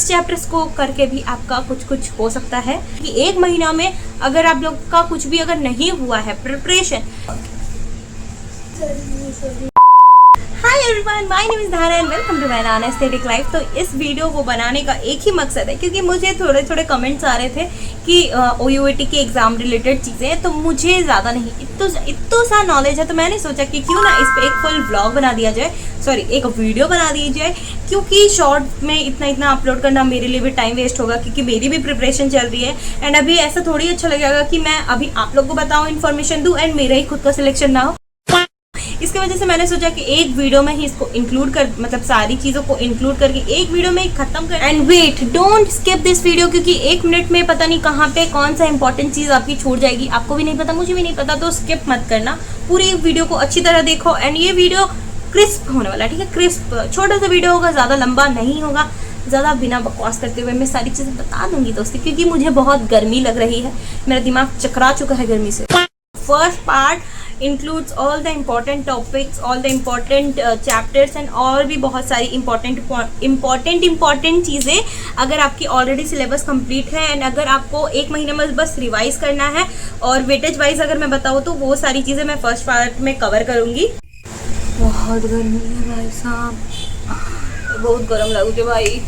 Chapters को करके भी आपका कुछ कुछ हो सकता है कि एक महीना में अगर आप लोग का कुछ भी अगर नहीं हुआ है preparation. Hi everyone, my name is धारा and welcome to my Nana aesthetic life. तो इस वीडियो को बनाने का एक ही मकसद है, क्योंकि मुझे थोड़े थोड़े कमेंट्स आ रहे थे कि OUAT के एग्जाम रिलेटेड चीज़ें हैं, तो मुझे ज़्यादा नहीं इतना सा नॉलेज है, तो मैंने सोचा कि क्यों ना इस पर एक फुल व्लॉग बना दिया जाए, सॉरी एक वीडियो बना दी जाए। क्योंकि शॉर्ट में इतना अपलोड करना मेरे लिए भी टाइम वेस्ट होगा, क्योंकि मेरी भी प्रिपरेशन चल रही है। एंड अभी ऐसा थोड़ी अच्छा लगेगा कि मैं अभी आप लोग को बताऊँ, इन्फॉर्मेशन दूँ एंड मेरा ही खुद का सिलेक्शन ना हो। इसकी वजह से मैंने सोचा कि एक वीडियो में ही इसको इंक्लूड कर, मतलब सारी चीज़ों को इंक्लूड करके एक वीडियो में ही खत्म कर। And wait, don't skip this video, क्योंकि एक मिनट में पता नहीं कहाँ पे कौन सा इंपॉर्टेंट चीज़ आपकी छूट जाएगी। आपको भी नहीं पता, मुझे भी नहीं पता, तो स्किप मत करना, पूरी वीडियो को अच्छी तरह देखो। एंड ये वीडियो क्रिस्प होने वाला है, ठीक है, क्रिस्प छोटा सा वीडियो होगा, ज़्यादा लंबा नहीं होगा। ज़्यादा बिना बकवास करते हुए मैं सारी चीज़ें बता दूंगी दोस्ती, क्योंकि मुझे बहुत गर्मी लग रही है, मेरा दिमाग चकरा चुका है गर्मी से। First part includes all the important topics, all the important chapters and और भी बहुत सारी important चीज़ें। अगर आपकी ऑलरेडी सिलेबस कंप्लीट है एंड अगर आपको एक महीने में बस रिवाइज करना है, और वेटेज वाइज अगर मैं बताऊँ तो वो सारी चीज़ें मैं फर्स्ट पार्ट में कवर करूँगी। बहुत गर्मी है भाई साहब, बहुत गर्म लगुचे भाई।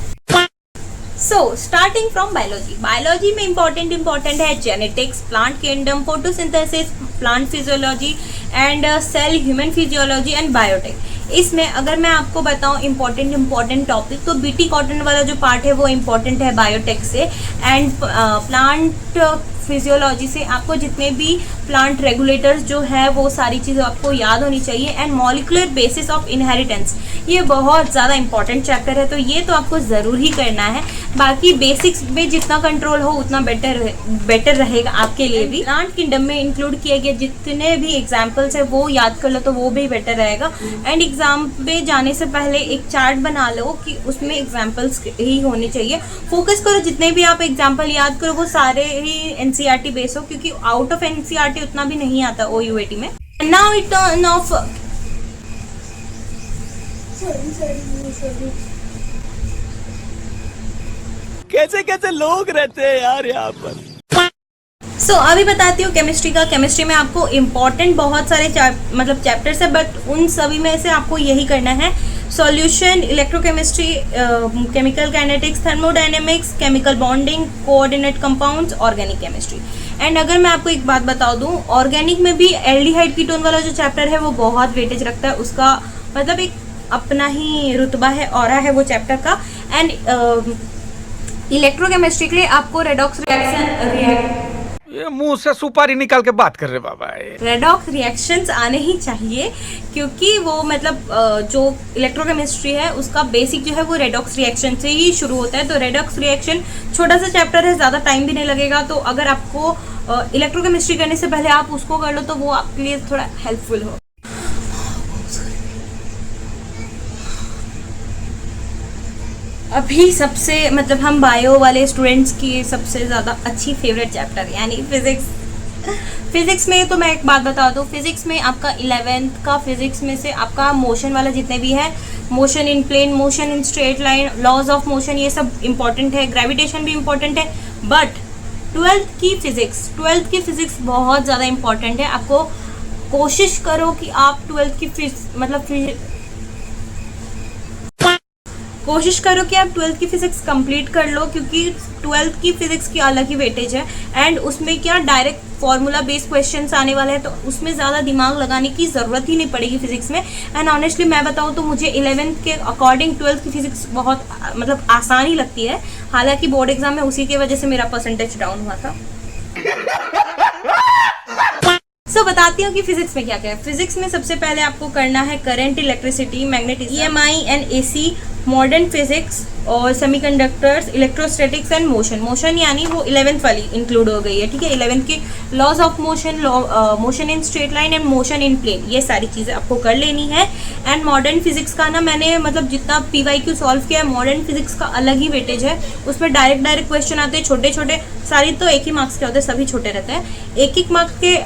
सो स्टार्टिंग फ्रॉम बायोलॉजी में इम्पोर्टेंट है genetics, plant kingdom, photosynthesis, plant physiology and cell human physiology and biotech. इसमें अगर मैं आपको बताऊं इम्पोर्टेंट टॉपिक, तो बीटी कॉटन वाला जो पार्ट है वो इम्पोर्टेंट है बायोटेक से। एंड प्लांट फिजियोलॉजी से आपको जितने भी प्लांट रेगुलेटर्स जो है वो सारी चीज़ें आपको याद होनी चाहिए। And molecular basis of inheritance, ये बहुत ज़्यादा इंपॉर्टेंट चैप्टर है, तो ये तो आपको ज़रूर ही करना है। बाकी बेसिक्स में जितना कंट्रोल हो उतना बेटर रहेगा आपके लिए भी। प्लांट किंगडम में इंक्लूड किए गए जितने भी एग्जाम्पल्स है वो याद कर लो, तो वो भी बेटर रहेगा। एंड एग्जाम पे जाने से पहले एक चार्ट बना लो कि उसमें एग्जाम्पल्स ही होने चाहिए। फोकस करो, जितने भी आप एग्जाम्पल याद करो वो सारे ही NCERT बेस हो, क्योंकि आउट ऑफ NCERT उतना भी नहीं आता OUAT में। नाउ इट टर्न ऑफ कैसे लोग रहते हैं यार यहाँ पर। सो अभी बताती हूँ केमिस्ट्री का। केमिस्ट्री में आपको इम्पॉर्टेंट बहुत सारे मतलब चैप्टर्स है, बट उन सभी में से आपको यही करना है। Solution, electrochemistry, chemical kinetics, thermodynamics, chemical bonding, coordinate compounds, organic chemistry. And अगर मैं आपको एक बात बता दूं, ऑर्गेनिक में भी एल्डिहाइड कीटोन वाला जो चैप्टर है वो बहुत वेटेज रखता है, उसका मतलब एक अपना ही रुतबा है, ऑरा है वो चैप्टर का। एंड इलेक्ट्रोकेमिस्ट्री के लिए आपको रेडॉक्स रिएक्शन, ये मुंह से सुपारी निकाल के बात कर रहे बाबा, रेडॉक्स रिएक्शंस आने ही चाहिए, क्योंकि वो मतलब जो इलेक्ट्रोकेमिस्ट्री है उसका बेसिक जो है वो रेडॉक्स रिएक्शन से ही शुरू होता है। तो रेडॉक्स रिएक्शन छोटा सा चैप्टर है, ज़्यादा टाइम भी नहीं लगेगा, तो अगर आपको इलेक्ट्रोकेमिस्ट्री करने से पहले आप उसको कर लो तो वो आपके लिए थोड़ा हेल्पफुल हो। अभी सबसे मतलब हम बायो वाले स्टूडेंट्स की सबसे ज़्यादा अच्छी फेवरेट चैप्टर यानी फिजिक्स में तो मैं एक बात बता दूँ, फिजिक्स में आपका 11th का फिजिक्स में से आपका मोशन वाला जितने भी है, motion in plane, motion in straight line, laws of motion, ये सब इंपॉर्टेंट है। ग्रेविटेशन भी इंपॉर्टेंट है, बट 12th की फिजिक्स बहुत ज़्यादा इंपॉर्टेंट है। आपको कोशिश करो कि आप 12th की कोशिश करो कि आप 12th की फिजिक्स कंप्लीट कर लो, क्योंकि 12th की फिजिक्स की अलग ही वेटेज है। एंड उसमें क्या डायरेक्ट फॉर्मूला बेस्ड क्वेश्चंस आने वाले हैं, तो उसमें ज़्यादा दिमाग लगाने की ज़रूरत ही नहीं पड़ेगी फिजिक्स में। एंड ऑनेस्टली मैं बताऊँ तो मुझे 11th के अकॉर्डिंग 12th की फिजिक्स बहुत मतलब आसान ही लगती है। हालांकि बोर्ड एग्जाम में उसी की वजह से मेरा परसेंटेज डाउन हुआ था। सो बताती हूँ कि फिजिक्स में क्या क्या है। फिजिक्स में सबसे पहले आपको करना है current, electricity, magnetism, EMI and AC, modern physics और सेमीकंडक्टर्स, इलेक्ट्रोस्टैटिक्स एंड मोशन यानी वो 11th वाली इंक्लूड हो गई है, ठीक है। 11th की laws of motion, motion in straight line and motion in plane, ये सारी चीज़ें आपको कर लेनी है। एंड मॉडर्न फिजिक्स का ना मैंने मतलब जितना PYQ सॉल्व किया है, मॉडर्न फिजिक्स का अलग ही वेटेज है। उसमें डायरेक्ट क्वेश्चन आते हैं, छोटे छोटे, सारी तो एक ही मार्क्स के होते हैं, सभी छोटे रहते हैं। एक मार्क्स के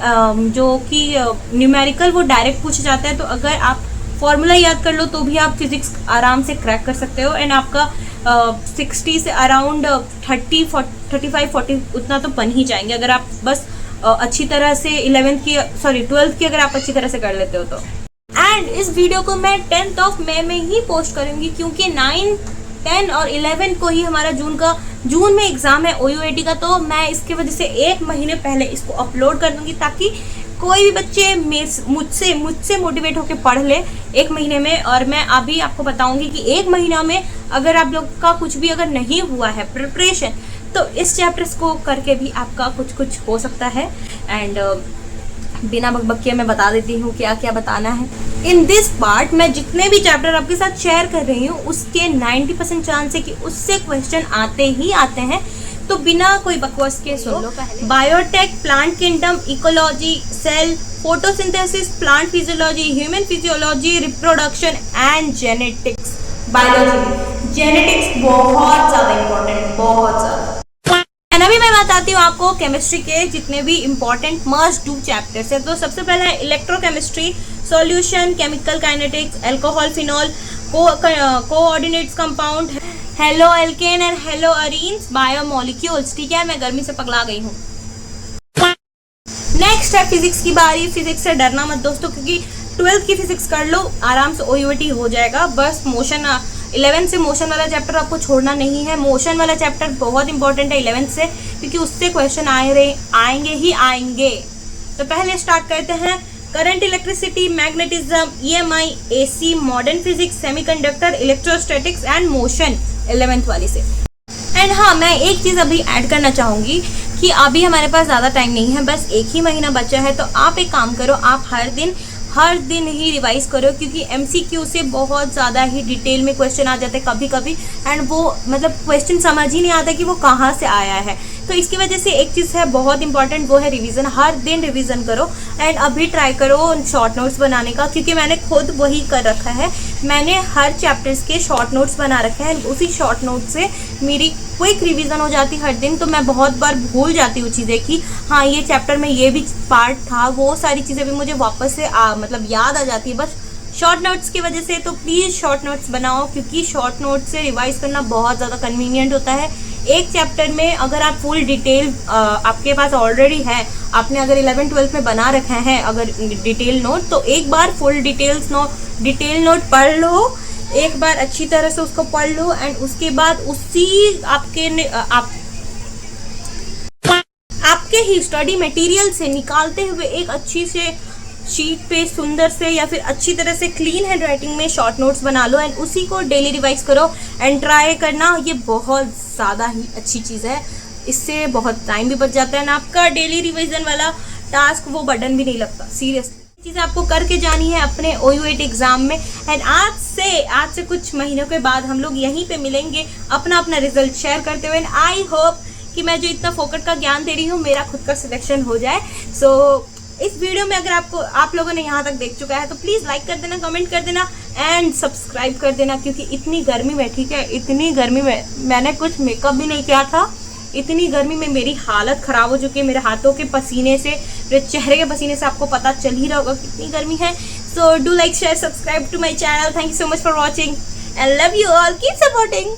जो कि न्यूमेरिकल वो डायरेक्ट पूछे जाते हैं, तो अगर आप फॉर्मूला याद कर लो तो भी आप फिजिक्स आराम से क्रैक कर सकते हो। एंड आपका 60 से अराउंड 35-40 उतना तो बन ही जाएंगे, अगर आप बस अच्छी तरह से 12th की अगर आप अच्छी तरह से कर लेते हो तो। एंड इस वीडियो को मैं 10th मई में ही पोस्ट करूंगी, क्योंकि 9, 10 और 11 को ही हमारा जून में एग्जाम है OUAT का, तो मैं इसके वजह से 1 महीने पहले इसको अपलोड कर दूंगी, ताकि कोई भी बच्चे मुझसे मोटिवेट होकर पढ़ ले 1 महीने में। और मैं अभी आपको बताऊंगी कि 1 महीना में अगर आप लोग का कुछ भी अगर नहीं हुआ है प्रिपरेशन, तो इस चैप्टर्स को करके भी आपका कुछ हो सकता है। एंड बिना बकबकिए मैं बता देती हूँ क्या क्या बताना है। इन दिस पार्ट मैं जितने भी चैप्टर आपके साथ शेयर कर रही हूँ उसके 90% चांस है कि उससे क्वेश्चन आते ही आते हैं, तो बिना कोई बकवास के सुन लो पहले। Biotech, plant kingdom, ecology, cell, photosynthesis, plant physiology, human physiology, reproduction and genetics. Biology, genetics बहुत ज़्यादा इंपॉर्टेंट, बहुत ज़्यादा। एंड अभी मैं बताती हूँ आपको केमिस्ट्री के जितने भी इंपॉर्टेंट मस्ट डू चैप्टर्स है। तो सबसे पहला है electrochemistry, solution, chemical kinetics, alcohol, phenol, coordinates compound, halo alkane and hello arenes, biomolecules. ठीक है, मैं गर्मी से पगला गई हूँ। नेक्स्ट है फिजिक्स की बारी। फिजिक्स से डरना मत दोस्तों, क्योंकि 12th की फिजिक्स कर लो, आराम से OUAT हो जाएगा। बस मोशन 11 से मोशन वाला चैप्टर आपको छोड़ना नहीं है। मोशन वाला चैप्टर बहुत इंपॉर्टेंट है 11 से, क्योंकि उससे क्वेश्चन आएंगे ही आएंगे। तो पहले स्टार्ट करते हैं current, electricity, magnetism, EMI, AC, modern physics, semiconductor, electrostatics and motion 11th वाली से। एंड हाँ, मैं एक चीज़ अभी ऐड करना चाहूँगी कि अभी हमारे पास ज़्यादा टाइम नहीं है, बस 1 ही महीना बचा है। तो आप एक काम करो, आप हर दिन ही रिवाइज करो, क्योंकि MCQ से बहुत ज़्यादा ही डिटेल में क्वेश्चन आ जाते हैं कभी कभी, एंड वो मतलब क्वेश्चन समझ ही नहीं आता कि वो कहाँ से आया है। तो इसकी वजह से एक चीज़ है बहुत इंपॉर्टेंट, वो है रिवीजन। हर दिन रिवीजन करो। एंड अभी ट्राई करो शॉर्ट नोट्स बनाने का, क्योंकि मैंने खुद वही कर रखा है। मैंने हर चैप्टर्स के शॉर्ट नोट्स बना रखे हैं, उसी शॉर्ट नोट से मेरी क्विक रिवीजन हो जाती हर दिन। तो मैं बहुत बार भूल जाती हूँ चीज़ें कि हाँ ये चैप्टर में ये भी पार्ट था, वो सारी चीज़ें भी मुझे वापस से मतलब याद आ जाती है बस शॉर्ट नोट्स की वजह से। तो प्लीज़ शॉर्ट नोट्स बनाओ, क्योंकि शॉर्ट नोट्स से रिवाइज करना बहुत ज़्यादा कन्वीनियंट होता है। एक चैप्टर में अगर आप फुल डिटेल आपके पास ऑलरेडी है, आपने अगर 11-12 में बना रखा है अगर डिटेल नोट, तो एक बार फुल डिटेल नोट पढ़ लो, एक बार अच्छी तरह से उसको पढ़ लो। एंड उसके बाद उसी आपके ही स्टडी मटेरियल से निकालते हुए एक अच्छी से शीट पे सुंदर से या फिर अच्छी तरह से क्लीन हैंड राइटिंग में शॉर्ट नोट्स बना लो, एंड उसी को डेली रिवाइज करो एंड ट्राई करना। ये बहुत ज़्यादा ही अच्छी चीज़ है, इससे बहुत टाइम भी बच जाता है ना आपका। डेली रिवीजन वाला टास्क वो बटन भी नहीं लगता। सीरियसली चीज़ें आपको करके जानी है अपने OUAT एग्ज़ाम में। एंड आज से कुछ महीनों के बाद हम लोग यहीं पे मिलेंगे अपना रिजल्ट शेयर करते हुए। एंड आई होप कि मैं जो इतना फोकट का ज्ञान दे रही हूँ मेरा खुद का सिलेक्शन हो जाए। सो इस वीडियो में अगर आप लोगों ने यहाँ तक देख चुका है तो प्लीज़ लाइक कर देना, कमेंट कर देना एंड सब्सक्राइब कर देना, क्योंकि इतनी गर्मी में, ठीक है, इतनी गर्मी में मैंने कुछ मेकअप भी नहीं किया था। इतनी गर्मी में मेरी हालत ख़राब हो चुकी है, मेरे हाथों के पसीने से, मेरे चेहरे के पसीने से आपको पता चल ही रहा होगा कितनी गर्मी है। So do like, share, subscribe to my channel. Thank you so much for watching and love you all, keep supporting.